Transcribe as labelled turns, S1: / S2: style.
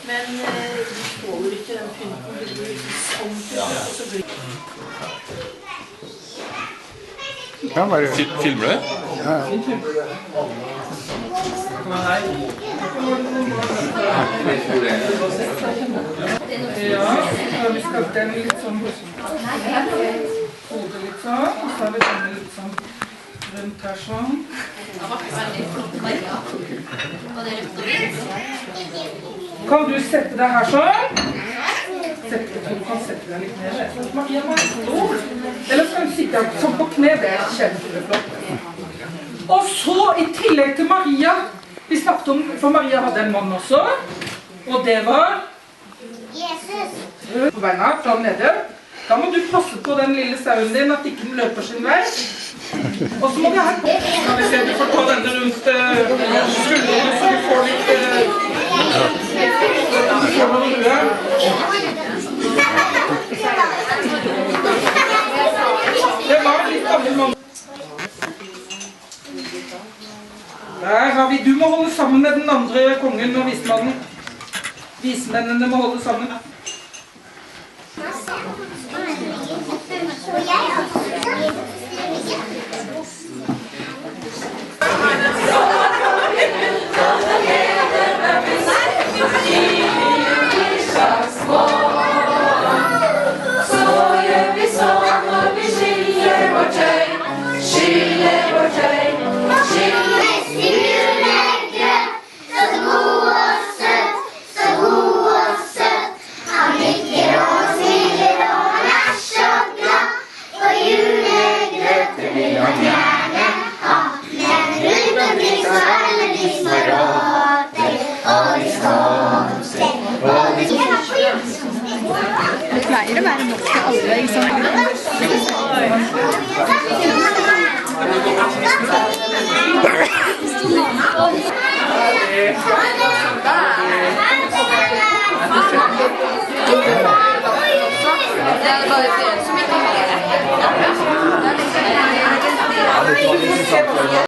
S1: Men du tåler ikke den pynten, det blir ikke sånn pynt, og så blir
S2: Filmer du?
S3: Ja.
S4: Vi skal den litt sånn hodet litt sånn, og så har vi den litt sånn rundt her sånn. Kan du sette deg her sånn? Du kan sette deg litt ned. Maria må ha en stol. Eller skal du sitte sånn på kne, det er kjempeflott. Og så i tillegg til Maria, vi snakket om, for Maria hadde en mann også, og det var Jesus. På beina, fra nede. Da må du passe på den lille sauen din, at ikke den løper sin vei. Og så må vi her på. Skal vi se, du får ta denne rundt skuldrene, så vi får litt Det var litt gammel mann. Der har vi, du må holde sammen med den andre kongen og vismannen. Vismennene må holde sammen.
S5: Det pleier å være nok til alle, ikke sant?
S1: det.